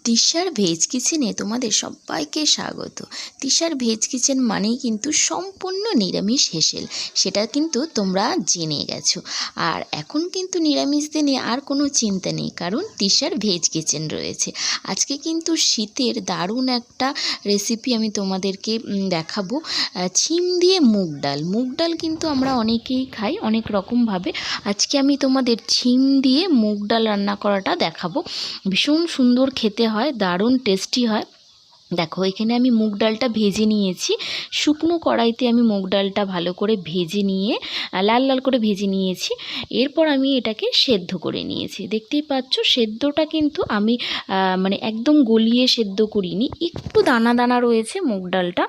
তৃষার veg কিচেনে তোমাদের সবাইকে স্বাগত। তৃষার ভেজ কিচেন মানেই কিন্তু সম্পূর্ণ নিরামিষ হেসেল, সেটা কিন্তু তোমরা জেনে গেছো। আর এখন কিন্তু নিরামিষ দিনে আর কোনো চিন্তা নেই, কারণ তৃষার ভেজ কিচেন রয়েছে। আজকে কিন্তু শীতের দারুণ একটা রেসিপি আমি তোমাদেরকে দেখাবো। ছিম দিয়ে মুগ ডাল। মুগ ডাল কিন্তু আমরা অনেকেই খাই অনেক রকমভাবে। আজকে আমি তোমাদের ছিম দিয়ে মুগ ডাল রান্না করাটা দেখাবো। ভীষণ সুন্দর খেতে হয়, দারুণ টেস্টি হয়। দেখো, এখানে আমি মুগ ডালটা ভেজে নিয়েছি। শুকনো কড়াইতে আমি মুগ ডালটা ভালো করে ভেজে নিয়ে লাল লাল করে ভেজে নিয়েছি। এরপর আমি এটাকে সেদ্ধ করে নিয়েছি। দেখতেই পাচ্ছ, সেদ্ধটা কিন্তু আমি মানে একদম গলিয়ে সেদ্ধ করিনি, একটু দানা দানা রয়েছে মুগ ডালটা।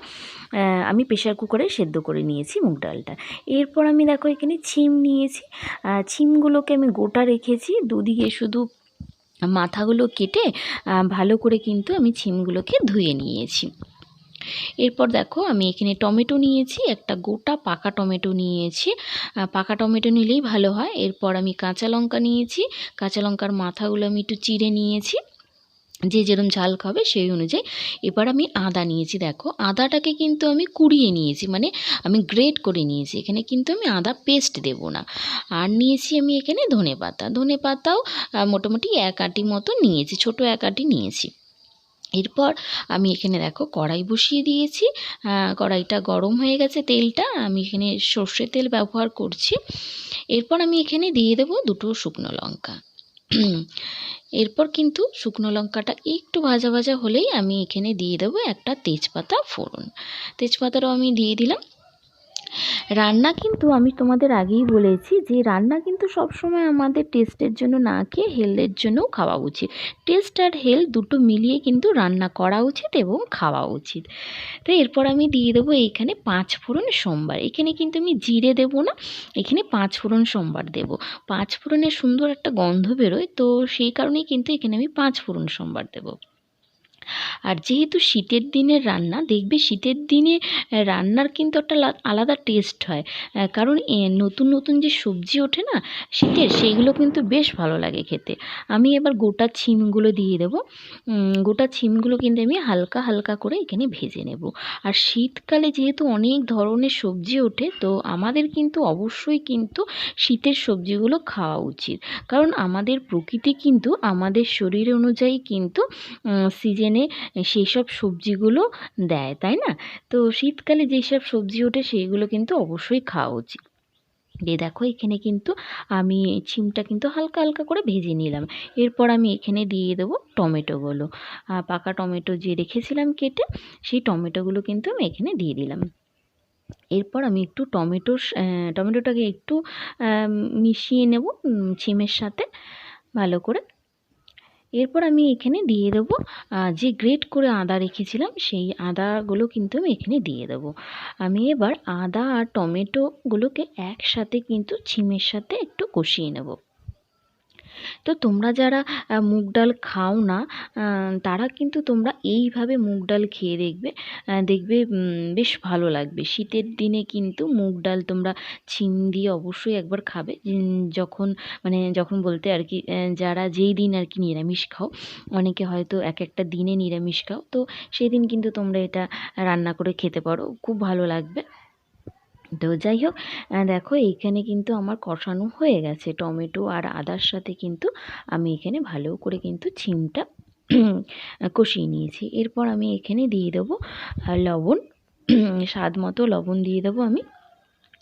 আমি প্রেশার কুকারে সেদ্ধ করে নিয়েছি মুগ ডালটা। এরপর আমি দেখো এখানে ছিম নিয়েছি। ছিমগুলোকে আমি গোটা রেখেছি, দুদিকে শুধু মাথাগুলো কেটে ভালো করে কিন্তু আমি ছিমগুলোকে ধুয়ে নিয়েছি। এরপর দেখো আমি এখানে টমেটো নিয়েছি, একটা গোটা পাকা টমেটো নিয়েছি। পাকা টমেটো নিলেই ভালো হয়। এরপর আমি কাঁচা লঙ্কা নিয়েছি, কাঁচা লঙ্কার মাথাগুলো আমি একটু চিড়ে নিয়েছি, যে যেরকম ঝাল খাবে সেই অনুযায়ী। এবার আমি আদা নিয়েছি। দেখো, আদাটাকে কিন্তু আমি কুড়িয়ে নিয়েছি, মানে আমি গ্রেট করে নিয়েছি। এখানে কিন্তু আমি আদা পেস্ট দেব না। আর নিয়েছি আমি এখানে ধনেপাতা। ধনেপাতাও মোটামুটি এক আঁটি মতো নিয়েছি, ছোটো এক আঁটি নিয়েছি। এরপর আমি এখানে দেখো কড়াই বসিয়ে দিয়েছি। কড়াইটা গরম হয়ে গেছে, তেলটা আমি এখানে সর্ষের তেল ব্যবহার করছি। এরপর আমি এখানে দিয়ে দেবো দুটো শুকনো লঙ্কা। এরপর কিন্তু শুকনো লঙ্কাটা একটু ভাজা ভাজা হলেই আমি এখানে দিয়ে দেবো একটা তেজপাতা ফোড়ন। তেজপাতাটাও আমি দিয়ে দিলাম। রান্না কিন্তু আমি তোমাদের আগেই বলেছি যে রান্না কিন্তু সবসময় আমাদের টেস্টের জন্য না খেয়ে হেলথের জন্যও খাওয়া উচিত। টেস্ট আর হেলথ দুটো মিলিয়ে কিন্তু রান্না করা উচিত এবং খাওয়া উচিত। তো এরপর আমি দিয়ে দেবো এইখানে 5 ফোড়ন সোমবার। এখানে কিন্তু আমি জিরে দেবো না, এখানে 5 ফোড়ন সোমবার দেবো। 5 ফোড়নের সুন্দর একটা গন্ধ বেরোয়, তো সেই কারণেই কিন্তু এখানে আমি 5 ফোড়ন সোমবার দেবো। আর যেহেতু শীতের দিনের রান্না, দেখবে শীতের দিনে রান্নার কিন্তু একটা আলাদা টেস্ট হয়, কারণ নতুন নতুন যে সবজি ওঠে না শীতের, সেইগুলো কিন্তু বেশ ভালো লাগে খেতে। আমি এবার গোটা ছিমগুলো দিয়ে দেবো। গোটা ছিমগুলো কিন্তু আমি হালকা হালকা করে এখানে ভেজে নেব। আর শীতকালে যেহেতু অনেক ধরনের সবজি ওঠে, তো আমাদের কিন্তু অবশ্যই কিন্তু শীতের সবজিগুলো খাওয়া উচিত, কারণ আমাদের প্রকৃতি কিন্তু আমাদের শরীর অনুযায়ী কিন্তু সিজনে সেই সব সবজিগুলো দেয়, তাই না? তো শীতকালে যেসব সবজি ওঠে সেইগুলো কিন্তু অবশ্যই খাওয়া উচিত। দেখো, এখানে কিন্তু আমি ছিমটা কিন্তু হালকা হালকা করে ভেজে নিলাম। এরপর আমি এখানে দিয়ে দেবো টমেটোগুলো। পাকা টমেটো যে রেখেছিলাম কেটে, সেই টমেটোগুলো কিন্তু আমি এখানে দিয়ে দিলাম। এরপর আমি একটু টমেটোটাকে একটু মিশিয়ে নেব ছিমের সাথে ভালো করে। এরপর আমি এখানে দিয়ে দেবো যে গ্রেট করে আদা রেখেছিলাম, সেই আদাগুলো কিন্তু আমি এখানে দিয়ে দেবো। আমি এবার আদা আর টমেটোগুলোকে একসাথে কিন্তু ছিমের সাথে একটু কষিয়ে নেব। তো তোমরা যারা মুগ ডাল খাও না, তারা কিন্তু তোমরা এইভাবে মুগ ডাল খেয়ে দেখবে, দেখবে বেশ ভালো লাগবে। শীতের দিনে কিন্তু মুগ ডাল তোমরা ছিম দিয়ে অবশ্যই একবার খাবে। যখন বলতে আর কি, যারা যেই দিন আর কি নিরামিষ খাও, অনেকে হয়তো এক একটা দিনে নিরামিষ খাও, তো সেই দিন কিন্তু তোমরা এটা রান্না করে খেতে পারো, খুব ভালো লাগবে। তো যাই হোক, দেখো এইখানে কিন্তু আমার কষানো হয়ে গেছে টমেটো আর আদার সাথে, কিন্তু আমি এখানে ভালো করে কিন্তু ছিমটা কষিয়ে নিয়েছি। এরপর আমি এখানে দিয়ে দেবো লবণ, স্বাদ মতো লবণ দিয়ে দেবো আমি।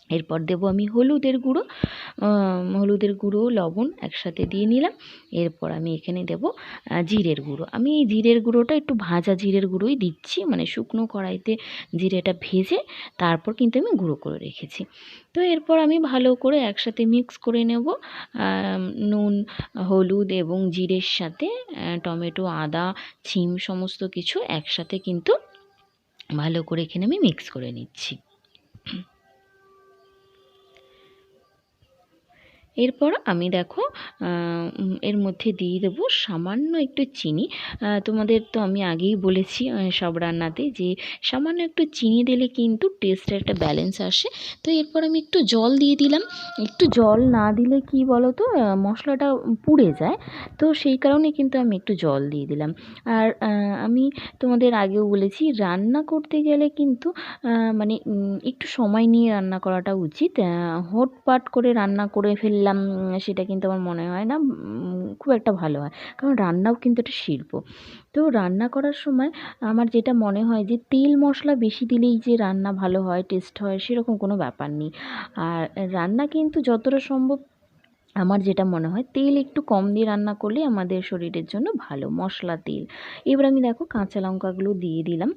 এরপর দেবো আমি হলুদের গুঁড়ো লবণ একসাথে দিয়ে নিলাম। এরপর আমি এখানে দেব জিরের গুঁড়ো। আমি এই জিরের গুঁড়োটা একটু ভাজা জিরের গুঁড়োই দিচ্ছি, মানে শুকনো কড়াইতে জিরেটা ভেজে তারপর কিন্তু আমি গুঁড়ো করে রেখেছি। তো এরপর আমি ভালো করে একসাথে মিক্স করে নেব নুন, হলুদ এবং জিরের সাথে টমেটো, আদা, ছিম সমস্ত কিছু একসাথে কিন্তু ভালো করে এখানে আমি মিক্স করে নিচ্ছি। এরপর আমি দেখো এর মধ্যে দিয়ে দেবো সামান্য একটু চিনি। তোমাদের তো আমি আগেই বলেছি সব রান্নাতে যে সামান্য একটু চিনি দিলে কিন্তু টেস্টের একটা ব্যালেন্স আসে। তো এরপর আমি একটু জল দিয়ে দিলাম। একটু জল না দিলে কি বলো তো মশলাটা পুড়ে যায়, তো সেই কারণে কিন্তু আমি একটু জল দিয়ে দিলাম। আর আমি তোমাদের আগেও বলেছি রান্না করতে গেলে কিন্তু মানে একটু সময় নিয়ে রান্না করাটা উচিত। হুটপাট করে রান্না করে ফেললাম সেটা কিন্তু আমার মনে হয় না খুব একটা ভালো হয়, কারণ রান্নাও কিন্তু একটা শিল্প। তো রান্না করার সময় আমার যেটা মনে হয় যে তেল মশলা বেশি দিলেই যে রান্না ভালো হয়, টেস্ট হয়, সেরকম কোনো ব্যাপার নেই। আর রান্না কিন্তু যতটা সম্ভব আমার যেটা মনে হয় তেল একটু কম দিয়ে রান্না করলে আমাদের শরীরের জন্য ভালো, মশলা তেল। এবার আমি দেখো কাঁচা লঙ্কাগুলো দিয়ে দিলাম।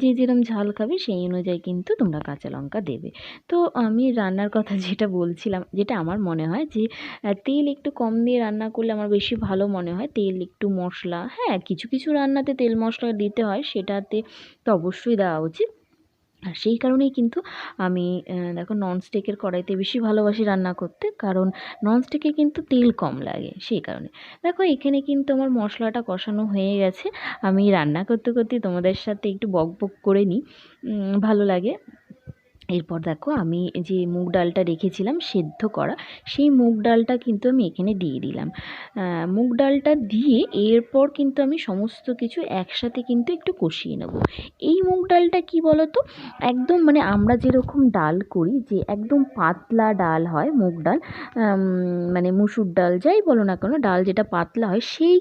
যে যেরকম ঝাল খাবে সেই অনুযায়ী কিন্তু তোমরা কাঁচা লঙ্কা দেবে। তো আমি রান্নার কথা যেটা বলছিলাম, যেটা আমার মনে হয় যে তেল একটু কম দিয়ে রান্না করলে আমার বেশি ভালো মনে হয়। তেল একটু মশলা, হ্যাঁ কিছু কিছু রান্নাতে তেল মশলা দিতে হয়, সেটাতে তো অবশ্যই দেওয়া উচিত। আর সেই কারণেই কিন্তু আমি দেখো ননস্টিকের কড়াইতে বেশি ভালোবাসি রান্না করতে, কারণ ননস্টিকে কিন্তু তেল কম লাগে সেই কারণে। দেখো এখানে কিন্তু আমার মশলাটা কষানো হয়ে গেছে। আমি রান্না করতে করতে তোমাদের সাথে একটু বক বক করে নিই, ভালো লাগে। এরপর দেখো আমি যে মুগ ডালটা রেখেছিলাম সেদ্ধ করা, সেই মুগ ডালটা কিন্তু আমি এখানে দিয়ে দিলাম। মুগ ডালটা দিয়ে এরপর কিন্তু আমি সমস্ত কিছু একসাথে কিন্তু একটু কষিয়ে নেব। এই মুগ ডালটা কি বলো তো, একদম মানে আমরা যেরকম ডাল করি যে একদম পাতলা ডাল হয় মুগ ডাল, মানে মুসুর ডাল যাই বলো না কেন, ডাল যেটা পাতলা হয় সেই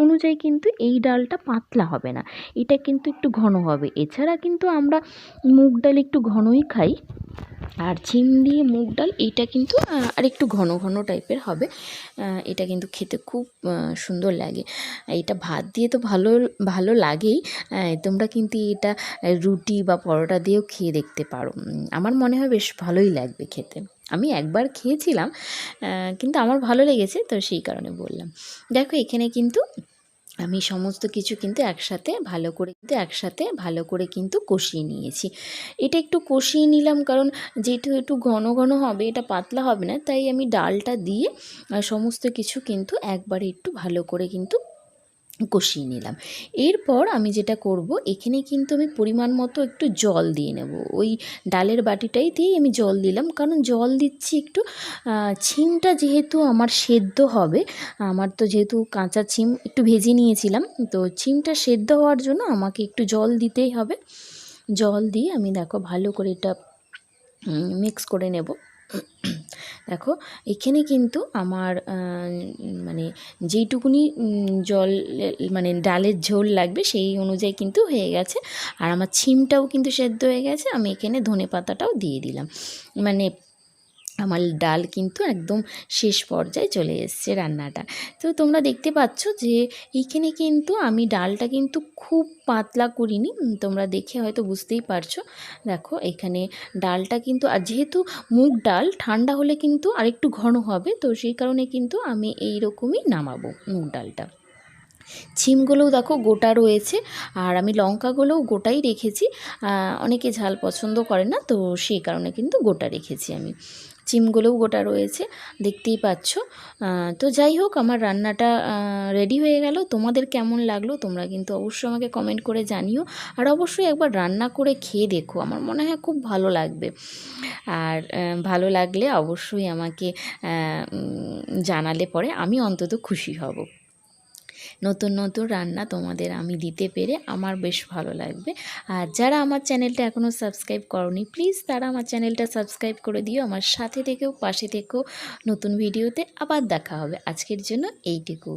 অনুযায়ী কিন্তু এই ডালটা পাতলা হবে না, এটা কিন্তু একটু ঘন হবে। এছাড়া কিন্তু আমরা মুগ ডাল একটু ঘনই খাই, আর ছিম দিয়ে মুগ ডাল এইটা কিন্তু আর একটু ঘন ঘন টাইপের হবে। এটা কিন্তু খেতে খুব সুন্দর লাগে। এটা ভাত দিয়ে তো ভালো ভালো লাগেই, তোমরা কিন্তু এটা রুটি বা পরোটা দিয়েও খেয়ে দেখতে পারো। আমার মনে হয় বেশ ভালোই লাগবে খেতে। আমি একবার খেয়েছিলাম, কিন্তু আমার ভালো লেগেছে, তো সেই কারণে বললাম। দেখো এখানে কিন্তু আমি সমস্ত কিছু কিন্তু একসাথে ভালো করে কিন্তু কষিয়ে নিয়েছি। এটা একটু কষিয়ে নিলাম, কারণ যেহেতু একটু ঘন ঘন হবে, এটা পাতলা হবে না, তাই আমি ডালটা দিয়ে সমস্ত কিছু কিন্তু একবারে একটু ভালো করে কিন্তু কষিয়ে নিলাম। এরপর আমি যেটা করব, এখানে কিন্তু আমি পরিমাণ মতো একটু জল দিয়ে নেব। ওই ডালের বাটিটাই দিয়েই আমি জল দিলাম, কারণ জল দিচ্ছি একটু ছিমটা যেহেতু আমার সেদ্ধ হবে। আমার তো যেহেতু কাঁচা ছিম একটু ভেজে নিয়েছিলাম, তো ছিমটা সেদ্ধ হওয়ার জন্য আমাকে একটু জল দিতেই হবে। জল দিয়ে আমি দেখো ভালো করে এটা মিক্স করে নেব। দেখো এখানে কিন্তু আমার মানে যেইটুকুনি জল মানে ডালের ঝোল লাগবে সেই অনুযায়ী কিন্তু হয়ে গেছে। আর আমার ছিমটাও কিন্তু সেদ্ধ হয়ে গেছে। আমি এখানে ধনেপাতাটাও দিয়ে দিলাম। মানে আমার ডাল কিন্তু একদম শেষ পর্যায়ে চলে এসছে রান্নাটা। তো তোমরা দেখতে পাচ্ছ যে এইখানে কিন্তু আমি ডালটা কিন্তু খুব পাতলা করিনি, তোমরা দেখে হয়তো বুঝতেই পারছো। দেখো এখানে ডালটা কিন্তু, আর যেহেতু মুগ ডাল ঠান্ডা হলে কিন্তু আরেকটু ঘন হবে, তো সেই কারণে কিন্তু আমি এই রকমই নামাবো মুগ ডালটা। ছিমগুলোও দেখো গোটা রয়েছে, আর আমি লঙ্কাগুলোও গোটাই রেখেছি। অনেকে ঝাল পছন্দ করে না, তো সেই কারণে কিন্তু গোটা রেখেছি আমি। চিমগুলোও গোটা রয়েছে, দেখতেই পাচ্ছ। তো যাই হোক, আমার রান্নাটা রেডি হয়ে গেল। তোমাদের কেমন লাগলো তোমরা কিন্তু অবশ্যই আমাকে কমেন্ট করে জানিও। আর অবশ্যই একবার রান্না করে খেয়ে দেখো, আমার মনে হয় খুব ভালো লাগবে। আর ভালো লাগলে অবশ্যই আমাকে জানালে পরে আমি অন্তত খুশি হব। নতুন নতুন রান্না তোমাদের আমি দিতে পেরে আমার বেশ ভালো লাগবে। আর যারা আমার চ্যানেলটা এখনও সাবস্ক্রাইব করনি, প্লিজ তারা আমার চ্যানেলটা সাবস্ক্রাইব করে দিও। আমার সাথে থেকেও পাশে থেকেও, নতুন ভিডিওতে আবার দেখা হবে। আজকের জন্য এইটুকু।